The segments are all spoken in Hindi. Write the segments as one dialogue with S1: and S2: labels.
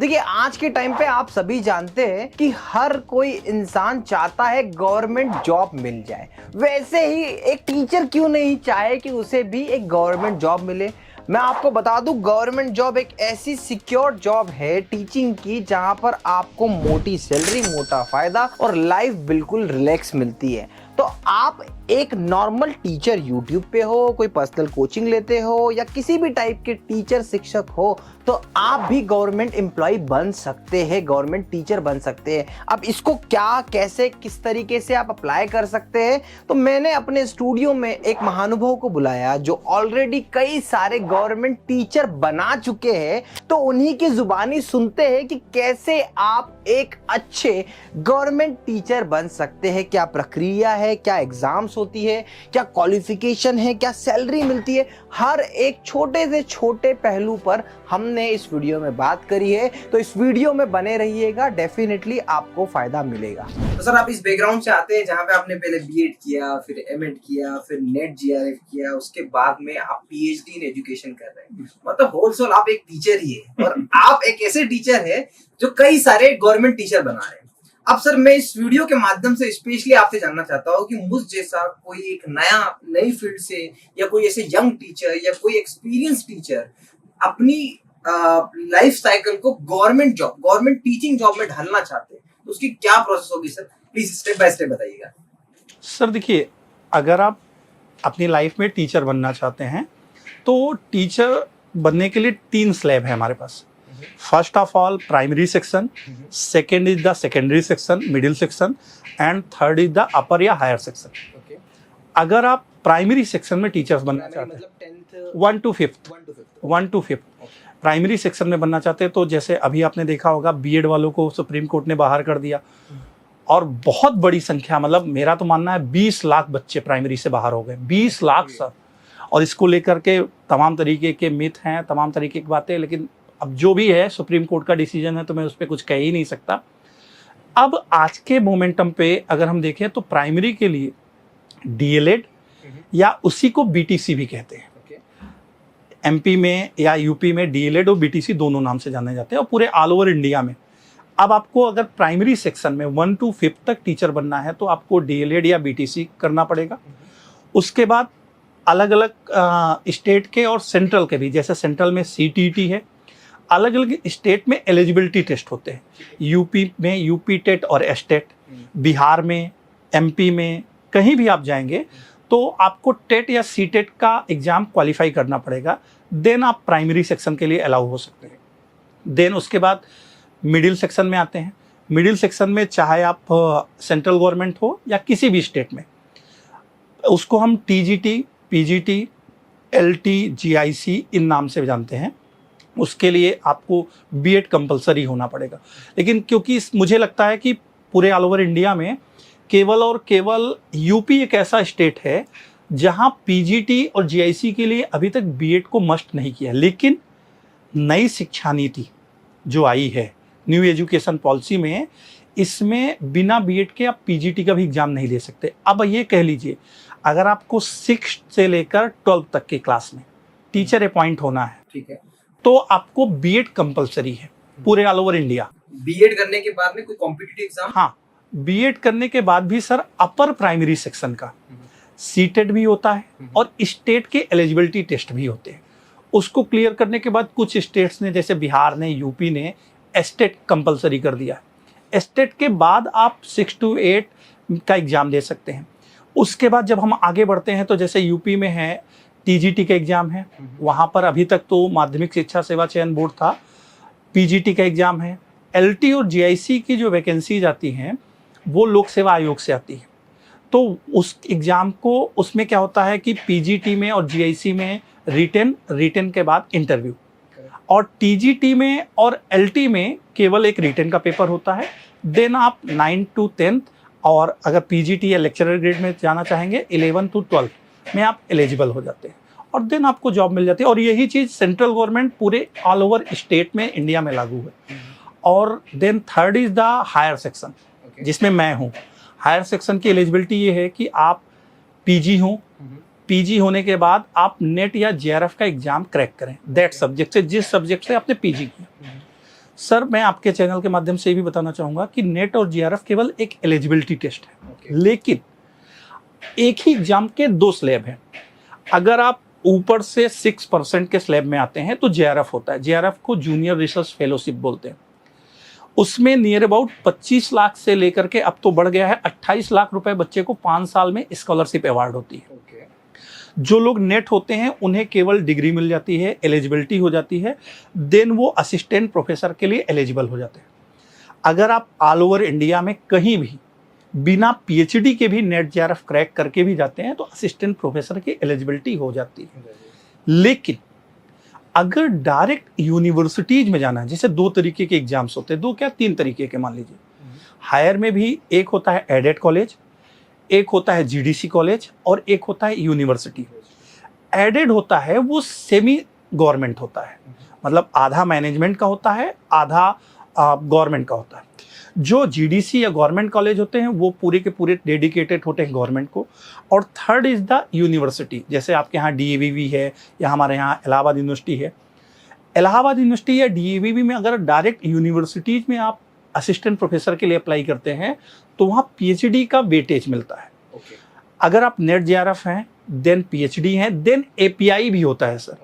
S1: देखिए आज के टाइम पे आप सभी जानते हैं कि हर कोई इंसान चाहता है गवर्नमेंट जॉब मिल जाए। वैसे ही एक टीचर क्यों नहीं चाहे कि उसे भी एक गवर्नमेंट जॉब मिले। मैं आपको बता दूं गवर्नमेंट जॉब एक ऐसी सिक्योर जॉब है टीचिंग की जहां पर आपको मोटी सैलरी, मोटा फायदा और लाइफ बिल्कुल रिलैक्स मिलती है। तो आप एक नॉर्मल टीचर यूट्यूब पे हो, कोई पर्सनल कोचिंग लेते हो या किसी भी टाइप के टीचर शिक्षक हो तो आप भी गवर्नमेंट एम्प्लॉय बन सकते हैं, गवर्नमेंट टीचर बन सकते हैं। अब इसको क्या, कैसे, किस तरीके से आप अप्लाई कर सकते हैं, तो मैंने अपने स्टूडियो में एक महानुभव को बुलाया जो ऑलरेडी कई सारे गवर्नमेंट टीचर बना चुके हैं। तो उन्हीं की जुबानी सुनते हैं कि कैसे आप एक अच्छे गवर्नमेंट टीचर बन सकते हैं, क्या प्रक्रिया है, क्या एग्जाम्स होती है, क्या क्वालिफिकेशन है, क्या सैलरी मिलती है। हर एक छोटे से छोटे पहलू पर हमने इस वीडियो में बात करी है। तो इस वीडियो में बने रहिएगा, डेफिनेटली आपको फायदा मिलेगा।
S2: तो सर आप इस बैकग्राउंड से आते हैं जहाँ पे आपने पहले बीएड किया, फिर एमएड किया, फिर नेट जीआरएफ किया, उसके बाद में आप पीएचडी इन एजुकेशन कर रहे हैं। मतलब होलसेल आप एक टीचर ही है और आप एक ऐसे टीचर है जो कई सारे गवर्नमेंट टीचर बना रहे हैं। अब सर मैं इस वीडियो के माध्यम से स्पेशली आपसे जानना चाहता हूँ कि मुझ जैसा कोई एक नई फील्ड से या कोई ऐसे यंग टीचर या कोई एक्सपीरियंस टीचर अपनी लाइफ साइकिल को government job, government teaching job में ढालना चाहते हैं तो उसकी क्या प्रोसेस होगी sir? Please step by step बताइएगा।
S3: सर देखिए, अगर आप अपनी लाइफ में टीचर बनना चाहते हैं तो टीचर बनने के लिए 3 स्लैब है हमारे पास। First of all primary section, second is the secondary section, middle section and third is the upper या हायर सेक्शन। अगर आप प्राइमरी सेक्शन में टीचर्स बनना चाहते हैं 1 to 5 प्राइमरी सेक्शन में बनना चाहते हैं तो जैसे अभी आपने देखा होगा बीएड वालों को सुप्रीम कोर्ट ने बाहर कर दिया और बहुत बड़ी संख्या, मतलब मेरा तो मानना है 20 लाख बच्चे प्राइमरी से बाहर हो गए। 20 लाख सर। और इसको लेकर के तमाम तरीके के मिथ हैं, तमाम तरीके की बातें, लेकिन अब जो भी है सुप्रीम कोर्ट का डिसीजन है तो मैं उस पर कुछ कह ही नहीं सकता। अब आज के मोमेंटम पे अगर हम देखें तो प्राइमरी के लिए डीएलएड या उसी को बीटीसी भी कहते हैं। एमपी में या यूपी में डीएलएड और बीटीसी दोनों नाम से जाने जाते हैं और पूरे ऑल ओवर इंडिया में। अब आपको अगर प्राइमरी सेक्शन में 1 to 5 तक टीचर बनना है तो आपको डीएलएड या बीटीसी करना पड़ेगा। उसके बाद अलग अलग स्टेट के और सेंट्रल के भी, जैसे सेंट्रल में सीटीटी है, अलग अलग स्टेट में एलिजिबिलिटी टेस्ट होते हैं। यूपी में यूपी टेट और एस्टेट, बिहार में, एमपी में, कहीं भी आप जाएंगे तो आपको टेट या सीटेट का एग्जाम क्वालिफाई करना पड़ेगा। देन आप प्राइमरी सेक्शन के लिए अलाउ हो सकते हैं। देन उसके बाद मिडिल सेक्शन में आते हैं। मिडिल सेक्शन में चाहे आप सेंट्रल गवर्नमेंट हो या किसी भी स्टेट में, उसको हम टीजीटी, पीजीटी, एलटी, जीआईसी इन नाम से जानते हैं। उसके लिए आपको बीएड कंपलसरी होना पड़ेगा। लेकिन क्योंकि मुझे लगता है कि पूरे ऑल ओवर इंडिया में केवल और केवल यूपी एक ऐसा स्टेट है जहां पीजीटी और जीआईसी के लिए अभी तक बीएड को मस्ट नहीं किया। लेकिन नई शिक्षा नीति जो आई है, न्यू एजुकेशन पॉलिसी में, इसमें बिना बीएड के आप पीजीटी का भी एग्जाम नहीं दे सकते। अब ये कह लीजिए, अगर आपको 6 से लेकर 12 तक की क्लास में टीचर अपॉइंट होना है,
S2: ठीक है,
S3: तो आपको बीएड कंपलसरी है पूरे ऑल ओवर इंडिया।
S2: बीएड करने के बाद में कोई कॉम्पिटिटिव एग्जाम?
S3: हाँ, बीएड करने के बाद भी सर अपर प्राइमरी सेक्शन का सीटेट भी होता है और स्टेट के एलिजिबिलिटी टेस्ट भी होते हैं। उसको क्लियर करने के बाद कुछ स्टेट्स ने, जैसे बिहार ने, यूपी ने एस्टेट कंपलसरी कर दिया है। एस्टेट के बाद आप 6 to 8 का एग्जाम दे सकते हैं। उसके बाद जब हम आगे बढ़ते हैं तो जैसे यूपी में है टीजीटी का एग्जाम है, वहाँ पर अभी तक तो माध्यमिक शिक्षा सेवा चयन बोर्ड था। पीजीटी का एग्जाम है। एलटी और जीआईसी की जो वैकेंसीज आती हैं वो लोक सेवा आयोग से आती है। तो उस एग्ज़ाम को, उसमें क्या होता है कि पीजीटी में और जीआईसी में रिटन के बाद इंटरव्यू, और टीजीटी में और एलटी में केवल एक रिटन का पेपर होता है। देन आप 9 to 10 और अगर पीजीटी या लेक्चरर ग्रेड में जाना चाहेंगे 11 to 12 में आप एलिजिबल हो जाते हैं और देन आपको जॉब मिल जाती है। और यही चीज़ सेंट्रल गवर्नमेंट पूरे ऑल ओवर स्टेट में इंडिया में लागू है। और then third is the higher section, जिसमें मैं हूँ। हायर सेक्शन की एलिजिबिलिटी ये है कि आप पीजी हो, पीजी होने के बाद आप नेट या जेआरएफ का एग्जाम क्रैक करें दैट सब्जेक्ट से, जिस सब्जेक्ट से आपने पीजी किया। सर मैं आपके चैनल के माध्यम से ये भी बताना चाहूँगा कि नेट और जीआरएफ केवल एक एलिजिबिलिटी टेस्ट है, लेकिन एक ही एग्जाम के 2 स्लैब हैं। अगर आप ऊपर से 6% के स्लैब में आते हैं तो जेआरएफ होता है। जेआरएफ को जूनियर रिसर्च फेलोशिप बोलते हैं। उसमें नियर अबाउट 25 लाख से लेकर के अब तो बढ़ गया है 28 लाख रुपए बच्चे को 5 साल में स्कॉलरशिप अवार्ड होती है। जो लोग नेट होते हैं उन्हें केवल डिग्री मिल जाती है, एलिजिबिलिटी हो जाती है, देन वो असिस्टेंट प्रोफेसर के लिए एलिजिबल हो जाते हैं। अगर आप ऑल ओवर इंडिया में कहीं भी बिना पीएचडी के भी नेट जेआरएफ क्रैक करके भी जाते हैं तो असिस्टेंट प्रोफेसर की एलिजिबिलिटी हो जाती है। लेकिन अगर डायरेक्ट यूनिवर्सिटीज में जाना है, जैसे 2 तरीके के एग्जाम्स होते हैं, 2 क्या 3 तरीके के मान लीजिए। हायर में भी एक होता है एडेड कॉलेज, एक होता है जीडीसी कॉलेज और एक होता है यूनिवर्सिटी। एडेड होता है वो सेमी गवर्नमेंट होता है, मतलब आधा मैनेजमेंट का होता है, आधा गवर्नमेंट का होता है। जो जीडीसी या गवर्नमेंट कॉलेज होते हैं वो पूरे के पूरे डेडिकेटेड होते हैं गवर्नमेंट को। और थर्ड इज द यूनिवर्सिटी, जैसे आपके यहाँ डीएवीवी है या हमारे यहाँ इलाहाबाद यूनिवर्सिटी है। इलाहाबाद यूनिवर्सिटी या डीएवीवी में अगर डायरेक्ट यूनिवर्सिटीज में आप असिस्टेंट प्रोफेसर के लिए अप्लाई करते हैं तो वहाँ पीएचडी का वेटेज मिलता है। अगर आप नेट जेआरएफ हैं देन पीएचडी हैं, देन एपीआई भी होता है सर।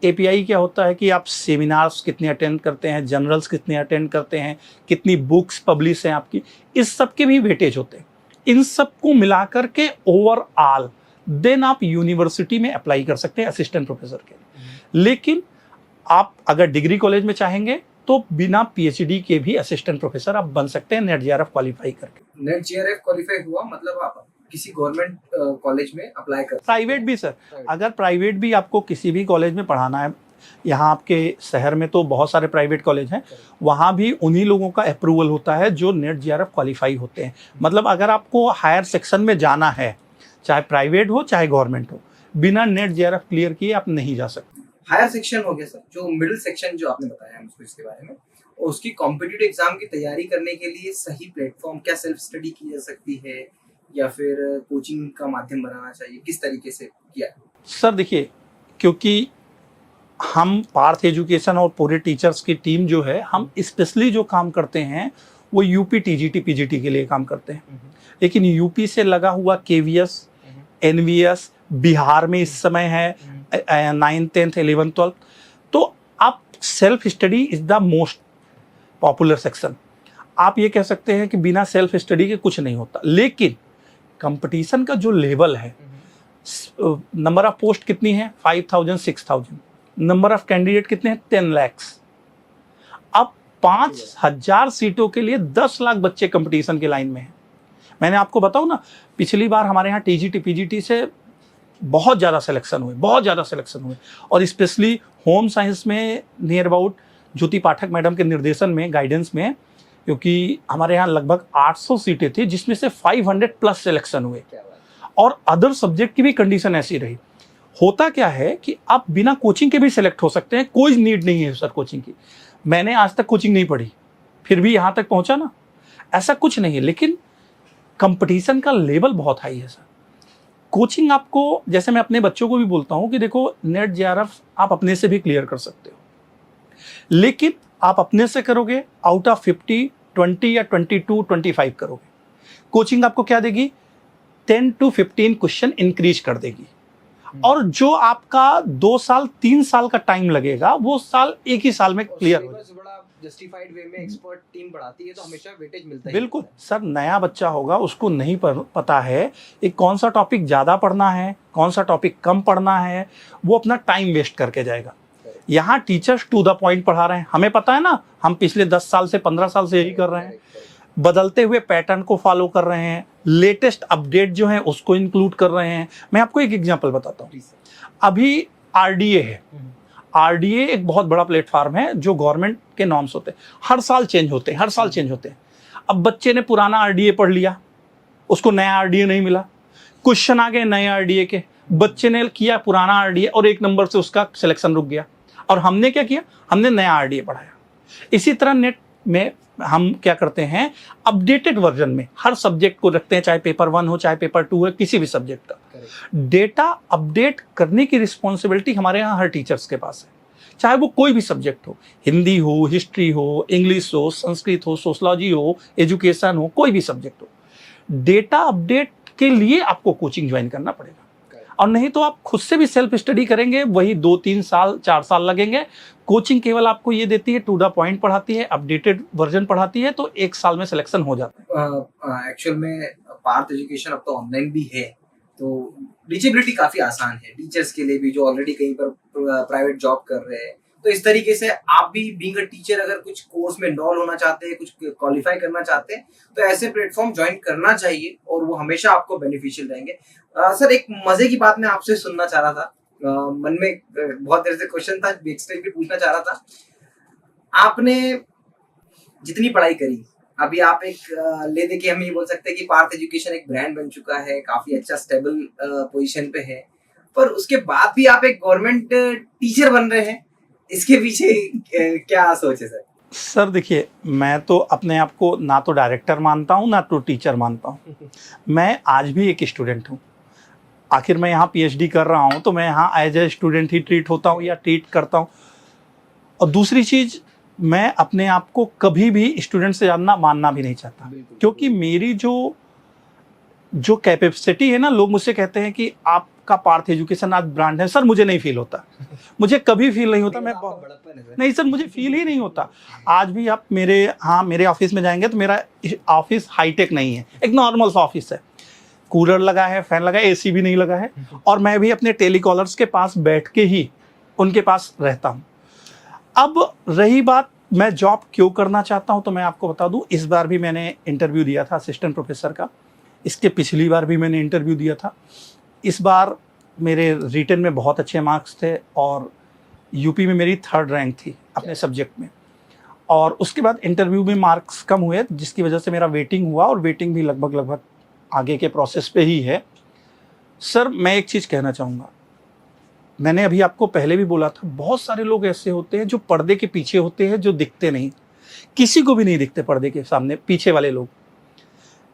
S3: एपीआई क्या होता है कि आप सेमिनार्स कितने अटेंड करते हैं, जर्नल्स कितने अटेंड करते हैं, कितनी बुक्स पब्लिश हैं आपकी, इस सब के भी वेटेज होते हैं। इन सब को मिलाकर के ओवरऑल देन आप यूनिवर्सिटी में अप्लाई कर सकते हैं असिस्टेंट प्रोफेसर के लिए। लेकिन आप अगर डिग्री कॉलेज में चाहेंगे तो बिना पीएचडी के भी असिस्टेंट प्रोफेसर आप बन सकते हैं नेट जेआरएफ क्वालिफाई करके।
S2: नेट जेआरएफ क्वालिफाई हुआ मतलब आप किसी गवर्नमेंट कॉलेज में अप्लाई कर,
S3: प्राइवेट भी सर, अगर प्राइवेट भी आपको किसी भी कॉलेज में पढ़ाना है, यहाँ आपके शहर में तो बहुत सारे प्राइवेट कॉलेज हैं, वहाँ भी उन्हीं लोगों का अप्रूवल होता है जो नेट जेआरएफ क्वालिफाई होते हैं। मतलब अगर आपको हायर सेक्शन में जाना है, चाहे प्राइवेट हो चाहे गवर्नमेंट हो, बिना नेट जेआरएफ क्लियर किए आप नहीं जा सकते।
S2: हायर सेक्शन हो गया सर, जो मिडिल सेक्शन जो आपने बताया मुझको इसके बारे में, उसकी कॉम्पिटिटिव एग्जाम की तैयारी करने के लिए सही प्लेटफॉर्म क्या सेल्फ स्टडी की जा सकती है या फिर कोचिंग का माध्यम बनाना चाहिए, किस तरीके से किया?
S3: सर देखिए, क्योंकि हम पार्थ एजुकेशन और पूरे टीचर्स की टीम जो है, हम स्पेशली जो काम करते हैं वो यूपी टीजीटी पीजीटी के लिए काम करते हैं। लेकिन यूपी से लगा हुआ केवीएस, एनवीएस बिहार में इस समय है 9th 10th 11th 12th, तो आप self study is the most popular section. आप ये कह सकते हैं कि बिना सेल्फ स्टडी के कुछ नहीं होता। लेकिन कंपटीशन का जो लेवल है, नंबर ऑफ पोस्ट कितनी है 5000 6000, नंबर ऑफ कैंडिडेट कितने हैं 10 लाख। अब 5000 सीटों के लिए 10 लाख बच्चे कंपटीशन के लाइन में हैं। मैंने आपको बताऊं ना, पिछली बार हमारे यहाँ टीजीटी पीजीटी से बहुत ज़्यादा सिलेक्शन हुए और स्पेशली होम साइंस में near about Jyoti Pathak madam के निर्देशन में, गाइडेंस में, क्योंकि हमारे यहाँ लगभग 800 सीटें थी जिसमें से 500 प्लस सिलेक्शन हुए। और अदर सब्जेक्ट की भी कंडीशन ऐसी रही। होता क्या है कि आप बिना कोचिंग के भी सिलेक्ट हो सकते हैं, कोई नीड नहीं है सर कोचिंग की। मैंने आज तक कोचिंग नहीं पढ़ी फिर भी यहाँ तक पहुँचा ना, ऐसा कुछ नहीं है। लेकिन कंपटीशन का लेवल बहुत हाई है सर। कोचिंग आपको, जैसे मैं अपने बच्चों को भी बोलता हूँ कि देखो नेट जेआरएफ आप अपने से भी क्लियर कर सकते हो, लेकिन आप अपने से करोगे आउट ऑफ 50 20 या 22 25 करोगे। कोचिंग आपको क्या देगी, 10 to 15 क्वेश्चन इंक्रीज कर देगी। और जो आपका 2 साल 3 साल का टाइम लगेगा वो साल एक ही साल में क्लियर हो जाएगा।
S2: बड़ा जस्टिफाइड वे में एक्सपर्ट टीम बढ़ाती है तो हमेशा वेटेज मिलता है।
S3: बिल्कुल सर, नया बच्चा होगा उसको नहीं पता है कि कौन सा टॉपिक ज़्यादा पढ़ना है, कौन सा टॉपिक कम पढ़ना है, वो अपना टाइम वेस्ट करके जाएगा। यहाँ टीचर्स टू द पॉइंट पढ़ा रहे हैं, हमें पता है ना, हम पिछले 10 साल से 15 साल से यही कर रहे हैं, बदलते हुए पैटर्न को फॉलो कर रहे हैं, लेटेस्ट अपडेट जो है उसको इंक्लूड कर रहे हैं। मैं आपको एक एग्जांपल बताता हूँ। अभी आरडीए है, आरडीए एक बहुत बड़ा प्लेटफॉर्म है जो गवर्नमेंट के नॉर्म्स होते हैं, हर साल चेंज होते हैं। अब बच्चे ने पुराना आरडीए पढ़ लिया, उसको नया आरडीए नहीं मिला, क्वेश्चन आ गए नए आरडीए के, बच्चे ने किया पुराना आरडीए और 1 नंबर से उसका सिलेक्शन रुक गया। और हमने क्या किया, हमने नया आरडीए पढ़ाया। इसी तरह नेट में हम क्या करते हैं, अपडेटेड वर्जन में हर सब्जेक्ट को रखते हैं, चाहे पेपर 1 हो चाहे पेपर 2 है, किसी भी सब्जेक्ट का डेटा अपडेट करने की रिस्पॉन्सिबिलिटी हमारे यहाँ हर टीचर्स के पास है। चाहे वो कोई भी सब्जेक्ट हो, हिंदी हो, हिस्ट्री हो, इंग्लिश हो, संस्कृत हो, सोशलॉजी हो, एजुकेशन हो, कोई भी सब्जेक्ट हो, डेटा अपडेट के लिए आपको कोचिंग ज्वाइन करना पड़ेगा। और नहीं तो आप खुद से भी सेल्फ स्टडी करेंगे, वही 2-3 साल 4 साल लगेंगे। कोचिंग केवल आपको ये देती है, टू द पॉइंट पढ़ाती है, अपडेटेड वर्जन पढ़ाती है, तो 1 साल में सिलेक्शन हो जाता है।
S2: एक्चुअल में पार्थ एजुकेशन अब तो ऑनलाइन भी है, तो रीचेबिलिटी काफी आसान है टीचर्स के लिए भी जो ऑलरेडी कहीं पर प्राइवेट जॉब कर रहे हैं। तो इस तरीके से आप भी बीइंग अ टीचर अगर कुछ कोर्स में इन्वॉल्व होना चाहते हैं, कुछ क्वालिफाई करना चाहते हैं, तो ऐसे प्लेटफॉर्म ज्वाइन करना चाहिए और वो हमेशा आपको बेनिफिशियल रहेंगे। सर, एक मजे की बात मैं आपसे सुनना चाह रहा था, मन में बहुत देर से क्वेश्चन था, बैकस्टेज भी पूछना चाह रहा था। आपने जितनी पढ़ाई करी, अभी आप एक ले दे के हम ये बोल सकते हैं कि पार्थ एजुकेशन एक ब्रांड बन चुका है, काफी अच्छा स्टेबल पोजीशन पे है, पर उसके बाद भी आप एक गवर्नमेंट टीचर बन रहे हैं, इसके पीछे क्या सोच है सर?
S3: सर देखिए, मैं तो अपने आप को ना तो डायरेक्टर मानता हूँ ना तो टीचर मानता हूँ। मैं आज भी एक स्टूडेंट हूँ। आखिर मैं यहाँ पीएचडी कर रहा हूँ तो मैं यहाँ एज ए स्टूडेंट ही ट्रीट होता हूँ या ट्रीट करता हूँ। और दूसरी चीज़, मैं अपने आप को कभी भी स्टूडेंट से ज़्यादा मानना भी नहीं चाहता, क्योंकि मेरी जो कैपेसिटी है ना, लोग मुझसे कहते हैं कि आपका पार्थ एजुकेशन आज ब्रांड है। सर मुझे नहीं फील होता, मुझे कभी फील नहीं होता। मैं नहीं सर, मुझे फील ही नहीं होता। आज भी आप मेरे ऑफिस में जाएंगे तो मेरा ऑफिस हाईटेक नहीं है, एक नॉर्मल सा ऑफिस है। कूलर लगा है, फैन लगा है, एसी भी नहीं लगा है, और मैं भी अपने टेलीकॉलर्स के पास बैठ के ही उनके पास रहता हूँ। अब रही बात मैं जॉब क्यों करना चाहता हूँ, तो मैं आपको बता दूँ, इस बार भी मैंने इंटरव्यू दिया था असिस्टेंट प्रोफेसर का। इसके पिछली बार भी मैंने इंटरव्यू दिया था। इस बार मेरे रिटन में बहुत अच्छे मार्क्स थे और यूपी में मेरी 3rd रैंक थी अपने सब्जेक्ट में। और उसके बाद इंटरव्यू में मार्क्स कम हुए, जिसकी वजह से मेरा वेटिंग हुआ, और वेटिंग भी लगभग आगे के प्रोसेस पे ही है। सर मैं एक चीज़ कहना चाहूँगा, मैंने अभी आपको पहले भी बोला था, बहुत सारे लोग ऐसे होते हैं जो पर्दे के पीछे होते हैं, जो दिखते नहीं, किसी को भी नहीं दिखते पर्दे के सामने पीछे वाले लोग।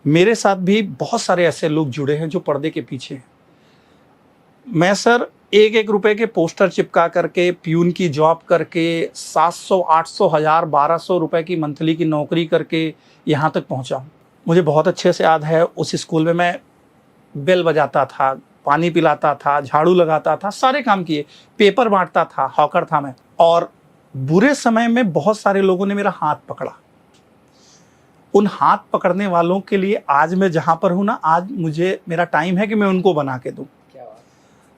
S3: मेरे साथ भी बहुत सारे ऐसे लोग जुड़े हैं जो पर्दे के पीछे हैं। मैं सर 1-1 रुपए के पोस्टर चिपका करके, प्यून की जॉब करके, 700, 800, 1000, 1200 रुपए की मंथली की नौकरी करके यहाँ तक पहुँचा हूँ। मुझे बहुत अच्छे से याद है, उस स्कूल में मैं बेल बजाता था, पानी पिलाता था, झाड़ू लगाता था, सारे काम किए, पेपर बांटता था, हॉकर था मैं। और बुरे समय में बहुत सारे लोगों ने मेरा हाथ पकड़ा। उन हाथ पकड़ने वालों के लिए आज मैं जहाँ पर हूँ ना, आज मेरा टाइम है कि मैं उनको बना के दूँ।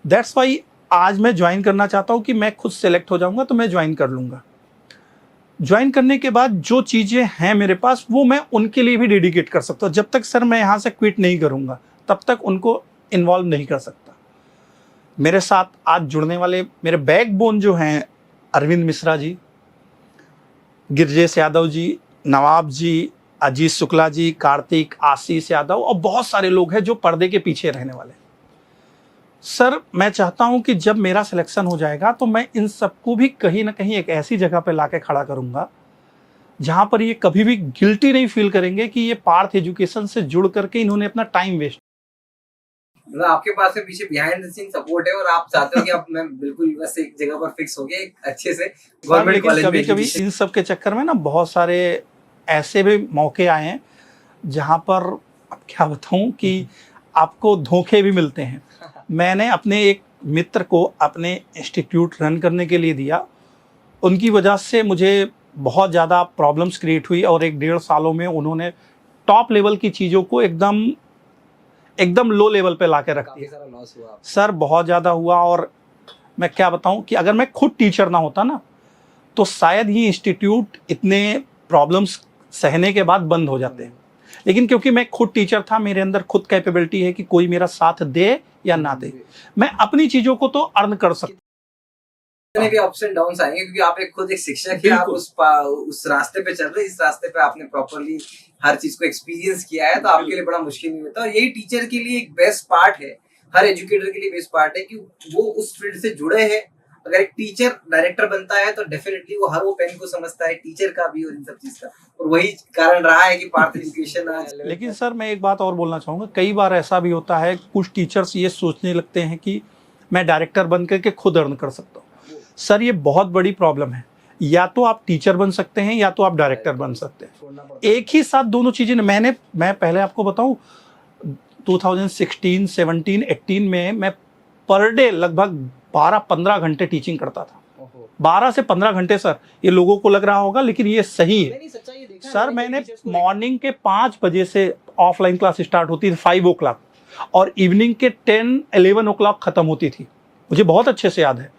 S3: दैट्स वाई आज मैं ज्वाइन करना चाहता हूँ कि मैं खुद सेलेक्ट हो जाऊँगा तो मैं ज्वाइन कर लूँगा। ज्वाइन करने के बाद जो चीज़ें हैं मेरे पास, वो मैं उनके लिए भी डेडिकेट कर सकता हूँ। जब तक सर मैं यहाँ से क्विट नहीं करूँगा, तब तक उनको इन्वॉल्व नहीं कर सकता। मेरे साथ आज जुड़ने वाले मेरे बैकबोन जो हैं, अरविंद मिश्रा जी, गिरजेश यादव जी, नवाब जी, अजीत शुक्ला जी, कार्तिक, आशीष यादव, और बहुत सारे लोग हैं जो पर्दे के पीछे रहने वाले। सर मैं चाहता हूं कि जब मेरा सिलेक्शन हो जाएगा तो मैं इन सबको भी कहीं ना कहीं एक ऐसी जगह पे लाके खड़ा करूंगा जहां पर ये कभी भी गिल्टी नहीं फील करेंगे कि ये पार्थ एजुकेशन से जुड़ करके इन्होंने अपना टाइम वेस्ट।
S2: मतलब आपके पास में पीछे बिहाइंड द सीन सपोर्ट है और आप चाहते हो कि अब मैं बिल्कुल बस एक जगह पर फिक्स हो गए अच्छे से गवर्नमेंट कॉलेज में।
S3: कभी इन सब के चक्कर में ना बहुत सारे ऐसे भी मौके आए हैं जहां पर अब क्या बताऊं कि आपको धोखे भी मिलते हैं। मैंने अपने एक मित्र को अपने इंस्टीट्यूट रन करने के लिए दिया, उनकी वजह से मुझे बहुत ज़्यादा प्रॉब्लम्स क्रिएट हुई और 1-1.5 सालों में उन्होंने टॉप लेवल की चीज़ों को एकदम लो लेवल पे ला के रख दिया।
S2: सारा लॉस हुआ
S3: सर बहुत ज़्यादा हुआ। और मैं क्या बताऊं कि अगर मैं खुद टीचर ना होता ना, तो शायद ही इंस्टीट्यूट इतने प्रॉब्लम्स सहने के बाद बंद हो जाते हैं। लेकिन क्योंकि मैं खुद टीचर था, मेरे अंदर खुद कैपेबिलिटी है कि कोई मेरा साथ दे या ना दे, मैं अपनी चीज़ों को तो अर्न कर सकता हूं।
S2: भी अप्स एंड डाउन्स आएंगे क्योंकि आप खुद एक शिक्षक है, आप उस रास्ते पे चल रहे हैं, इस रास्ते पे आपने प्रॉपर्ली हर चीज को एक्सपीरियंस किया है, तो आपके लिए बड़ा मुश्किल नहीं होता। और यही टीचर के लिए एक बेस्ट पार्ट है, हर एजुकेटर के लिए बेस्ट पार्ट है कि वो उस फील्ड से जुड़े हैं। अगर एक टीचर डायरेक्टर बनता है तो डेफिनेटली वो हर वो पेन को समझता है, टीचर का भी और इन सब चीज का, और वही कारण रहा है कि पार्थ एजुकेशन आज।
S3: लेकिन सर मैं एक बात और बोलना चाहूँगा, कई बार ऐसा भी होता है, कुछ टीचर्स ये सोचने लगते हैं कि मैं डायरेक्टर बन करके खुद अर्न कर सकता हूँ। सर ये बहुत बड़ी प्रॉब्लम है, या तो आप टीचर बन सकते हैं या तो आप डायरेक्टर बन सकते हैं,
S2: छोड़ना पड़ता है।
S3: एक ही साथ दोनों चीजें। मैं पहले आपको बताऊं 2016, 17, 18 में मैं पर डे लगभग 12-15 घंटे टीचिंग करता था।
S2: ओहो।
S3: 12 से 15 घंटे सर, ये लोगों को लग रहा होगा लेकिन ये सही है।
S2: नहीं, सच्चाई ये देखा है
S3: सर
S2: कई
S3: मैंने
S2: teachers को देखा है।
S3: मॉर्निंग के 5 बजे से ऑफलाइन क्लास स्टार्ट होती थी 5 o'clock, और इवनिंग के 10-11 o'clock खत्म होती थी, मुझे बहुत अच्छे से याद है।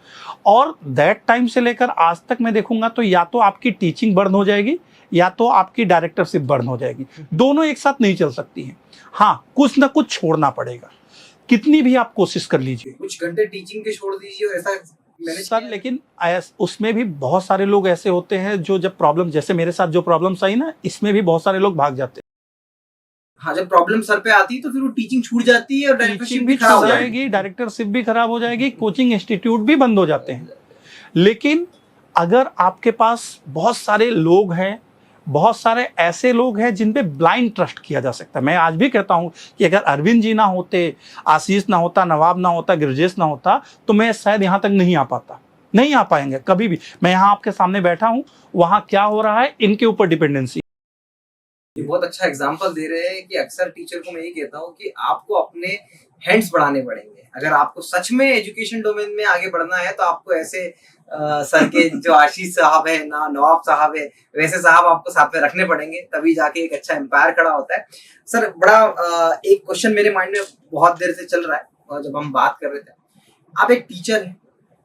S3: और दैट टाइम से लेकर आज तक मैं देखूंगा तो या तो आपकी टीचिंग बर्न हो जाएगी या तो आपकी डायरेक्टरशिप बर्न हो जाएगी, दोनों एक साथ नहीं चल सकती हैं। हाँ, कुछ ना कुछ छोड़ना पड़ेगा, कितनी भी आप कोशिश कर लीजिए
S2: कुछ घंटे टीचिंग के छोड़ दीजिए और ऐसा मैनेज
S3: सर। लेकिन उसमें भी बहुत सारे लोग ऐसे होते हैं जो जब प्रॉब्लम, जैसे मेरे साथ जो प्रॉब्लम्स आई ना, इसमें भी बहुत सारे लोग भाग जाते हैं।
S2: हाँ, जब प्रॉब्लम सर पे आती है तो फिर वो टीचिंग छूट जाती है और डायरेक्टरशिप
S3: टीचिंग
S2: भी
S3: भी
S2: खराब
S3: छूट
S2: हो जाएगी।
S3: जाएगी, डायरेक्टरशिप भी खराब हो जाएगी, कोचिंग इंस्टीट्यूट भी बंद हो जाते हैं। लेकिन अगर आपके पास बहुत सारे लोग हैं, बहुत सारे ऐसे लोग हैं जिन पे ब्लाइंड ट्रस्ट किया जा सकता है। मैं आज भी कहता हूं कि अगर अरविंद जी ना होते, आशीष ना होता, नवाब ना होता, गिरजेश ना होता, तो मैं शायद यहाँ तक नहीं आ पाता, नहीं आ पाएंगे कभी भी। मैं यहाँ आपके सामने बैठा हूँ, वहाँ क्या हो रहा है इनके ऊपर डिपेंडेंसी।
S2: ये बहुत अच्छा एग्जांपल दे रहे हैं कि अक्सर टीचर को मैं यही कहता हूँ कि आपको अपने हैंड्स बढ़ाने पड़ेंगे। अगर आपको सच में एजुकेशन डोमेन में आगे बढ़ना है तो आपको ऐसे सर के जो आशीष साहब है ना, नवाब साहब है, वैसे साहब आपको साथ में रखने पड़ेंगे, तभी जाके एक अच्छा एम्पायर खड़ा होता है। सर बड़ा एक क्वेश्चन मेरे माइंड में बहुत देर से चल रहा है, और जब हम बात कर रहे थे, आप एक टीचर हैं,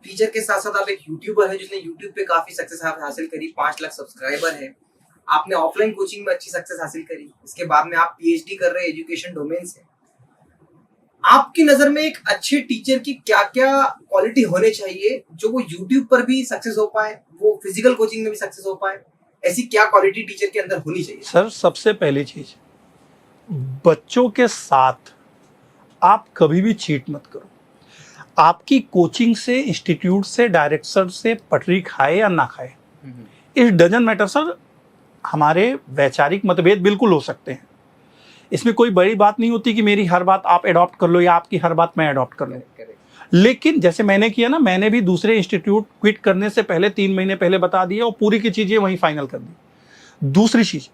S2: टीचर के साथ साथ आप एक यूट्यूबर है जिसने यूट्यूब पे काफी सक्सेस हासिल करी, 5 लाख सब्सक्राइबर है। आपने ऑफलाइन कोचिंग में अच्छी सक्सेस हासिल करी, इसके बाद में आप पीएचडी कर रहे हैं एजुकेशन डोमेन से। आपकी नजर में एक अच्छे टीचर की क्या क्या क्वालिटी होने चाहिए जो वो यूट्यूब पर भी सक्सेस हो पाए, वो फिजिकल कोचिंग में भी सक्सेस हो पाए? ऐसी क्या क्वालिटी टीचर के अंदर होनी चाहिए?
S3: सर सबसे पहली चीज, बच्चों के साथ आप कभी भी चीट मत करो। आपकी कोचिंग से, इंस्टीट्यूट से, डायरेक्टर से पटरी खाए या ना खाए, इट डजंट मैटर सर। हमारे वैचारिक मतभेद बिल्कुल हो सकते हैं, इसमें कोई बड़ी बात नहीं होती कि मेरी हर बात आप अडॉप्ट कर लो या आपकी हर बात मैं अडॉप्ट कर लूँ। लेकिन जैसे मैंने किया ना, मैंने भी दूसरे इंस्टीट्यूट क्विट करने से पहले 3 महीने पहले बता दिया और पूरी की चीजें वहीं फाइनल कर दी। दूसरी चीज,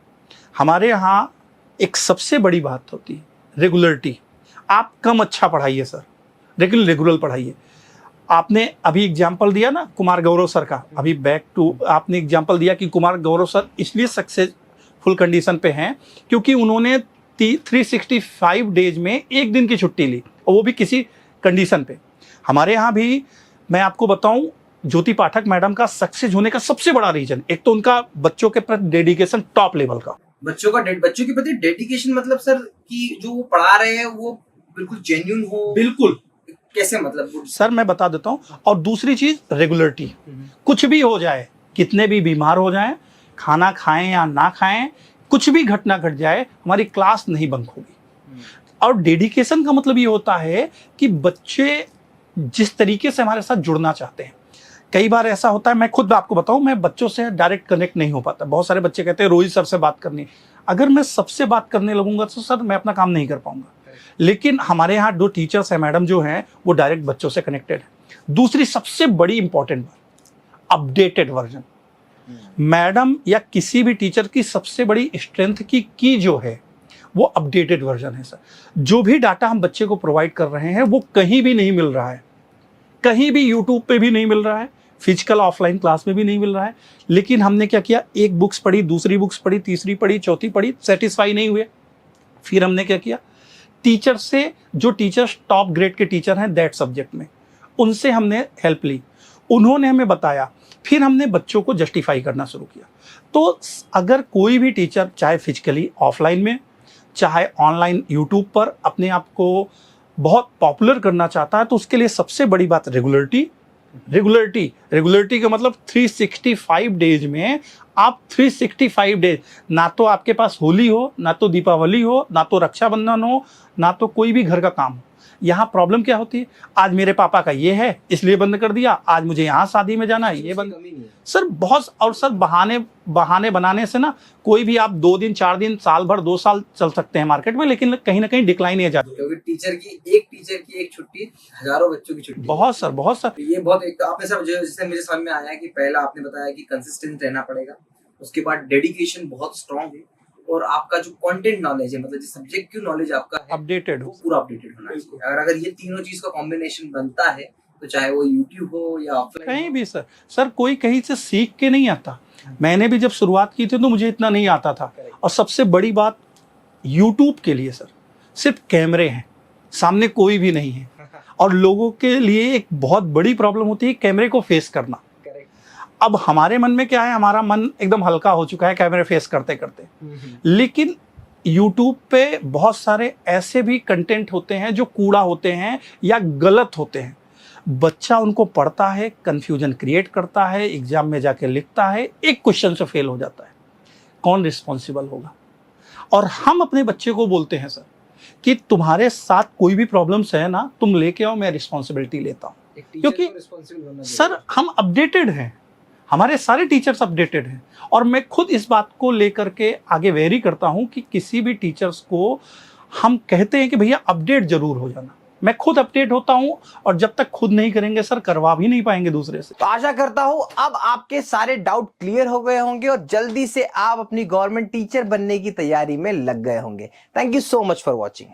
S3: हमारे यहाँ एक सबसे बड़ी बात होती है रेगुलरिटी। आप कम अच्छा पढ़ाइए सर, लेकिन रेगुलर पढ़ाइए। आपने अभी एग्जाम्पल दिया ना कुमार गौरव सर का, अभी बैक टू आपने एग्जाम्पल दिया कि कुमार गौरव सर इसलिए सक्सेसफुल कंडीशन पे हैं क्योंकि उन्होंने 365 डेज में 1 दिन की छुट्टी ली, और वो भी किसी कंडीशन पे। हमारे यहाँ भी मैं आपको बताऊं, ज्योति पाठक मैडम का सक्सेस होने का सबसे बड़ा रीजन, एक तो उनका बच्चों के प्रति डेडिकेशन टॉप लेवल का।
S2: बच्चों के प्रति डेडिकेशन, मतलब सर कि जो वो पढ़ा रहे हैं वो बिल्कुल जेन्युइन हो?
S3: बिल्कुल।
S2: कैसे मतलब?
S3: सर मैं बता देता हूँ। और दूसरी चीज रेगुलरिटी। कुछ भी हो जाए, कितने भी बीमार हो जाएं, खाना खाएं या ना खाएं, कुछ भी घटना घट जाए, हमारी क्लास नहीं बंक होगी। और डेडिकेशन का मतलब ये होता है कि बच्चे जिस तरीके से हमारे साथ जुड़ना चाहते हैं। कई बार ऐसा होता है, मैं खुद आपको बताऊं, मैं बच्चों से डायरेक्ट कनेक्ट नहीं हो पाता। बहुत सारे बच्चे कहते हैं रोहित सर से बात करनी। अगर मैं सबसे बात करने लगूंगा तो सर मैं अपना काम नहीं कर पाऊंगा। लेकिन हमारे यहाँ 2 टीचर्स हैं मैडम जो हैं, वो डायरेक्ट बच्चों से कनेक्टेड है। दूसरी सबसे बड़ी इंपॉर्टेंट बात, अपडेटेड वर्जन। मैडम या किसी भी टीचर की सबसे बड़ी स्ट्रेंथ की जो है वो अपडेटेड वर्जन है सर। जो भी डाटा हम बच्चे को प्रोवाइड कर रहे हैं वो कहीं भी नहीं मिल रहा है, कहीं भी यूट्यूब पे भी नहीं मिल रहा है, फिजिकल ऑफलाइन क्लास में भी नहीं मिल रहा है। लेकिन हमने क्या किया, एक बुक्स पढ़ी, दूसरी बुक्स पढ़ी, तीसरी पढ़ी, चौथी पढ़ी, सेटिस्फाई नहीं हुए। फिर हमने क्या किया, टीचर से, जो टीचर्स टॉप ग्रेड के टीचर हैं दैट सब्जेक्ट में, उनसे हमने हेल्प ली, उन्होंने हमें बताया। फिर हमने बच्चों को जस्टिफाई करना शुरू किया। तो अगर कोई भी टीचर, चाहे फिजिकली ऑफलाइन में, चाहे ऑनलाइन यूट्यूब पर अपने आप को बहुत पॉपुलर करना चाहता है, तो उसके लिए सबसे बड़ी बात रेगुलरिटी। रेगुलरिटी का मतलब 365 डेज में आप 365 डेज, ना तो आपके पास होली हो, ना तो दीपावली हो, ना तो रक्षाबंधन हो, ना तो कोई भी घर का काम हो, यहाँ प्रॉब्लम क्या होती है, आज मेरे पापा का ये है इसलिए बंद कर दिया, आज मुझे यहाँ शादी में जाना है ये बंद।
S2: कमी नहीं है।
S3: सर बहुत, और सर बहाने बनाने से ना कोई भी आप 2 दिन 4 दिन साल भर 2 साल चल सकते हैं मार्केट में, लेकिन कहीं ना कहीं डिक्लाइन ही जाती है।
S2: क्योंकि टीचर की एक छुट्टी हजारों बच्चों की छुट्टी।
S3: बहुत सर, बहुत सर।
S2: ये बहुत एक आपने सब जिससे मुझे समझ में आया कि पहला आपने बताया कि कंसिस्टेंट रहना पड़ेगा, उसके बाद डेडिकेशन बहुत स्ट्रांग है, और आपका जो कंटेंट नॉलेज है, मतलब जो सब्जेक्ट की नॉलेज आपका है
S3: अपडेटेड
S2: वो
S3: हो।
S2: पूरा अपडेटेड होना चाहिए। अगर ये तीनों चीज का कॉम्बिनेशन बनता है तो चाहे वो यूट्यूब हो या ऑफलाइन
S3: कहीं भी सर कोई कहीं से सीख के नहीं आता। मैंने भी जब शुरुआत की थी तो मुझे इतना नहीं आता था। और सबसे बड़ी बात यूट्यूब के लिए सर सिर्फ कैमरे हैं, सामने कोई भी नहीं है, और लोगों के लिए एक बहुत बड़ी प्रॉब्लम होती है कैमरे को फेस करना। अब हमारे मन में क्या है, हमारा मन एकदम हल्का हो चुका है कैमरे फेस करते करते, लेकिन YouTube पे बहुत सारे ऐसे भी कंटेंट होते हैं जो कूड़ा होते हैं या गलत होते हैं। बच्चा उनको पढ़ता है, कंफ्यूजन क्रिएट करता है, एग्जाम में जाके लिखता है, एक क्वेश्चन से फेल हो जाता है। कौन रिस्पॉन्सिबल होगा? और हम अपने बच्चे को बोलते हैं सर कि तुम्हारे साथ कोई भी प्रॉब्लम्स है ना, तुम लेके आओ, मैं रिस्पॉन्सिबिलिटी लेता हूँ। क्योंकि सर हम अपडेटेड हैं, हमारे सारे टीचर्स अपडेटेड हैं, और मैं खुद इस बात को लेकर के आगे वेरी करता हूं कि किसी भी टीचर्स को हम कहते हैं कि भैया अपडेट जरूर हो जाना। मैं खुद अपडेट होता हूं, और जब तक खुद नहीं करेंगे सर करवा भी नहीं पाएंगे दूसरे से।
S1: तो आशा करता हूं अब आपके सारे डाउट क्लियर हो गए होंगे और जल्दी से आप अपनी गवर्नमेंट टीचर बनने की तैयारी में लग गए होंगे। Thank you so much for watching.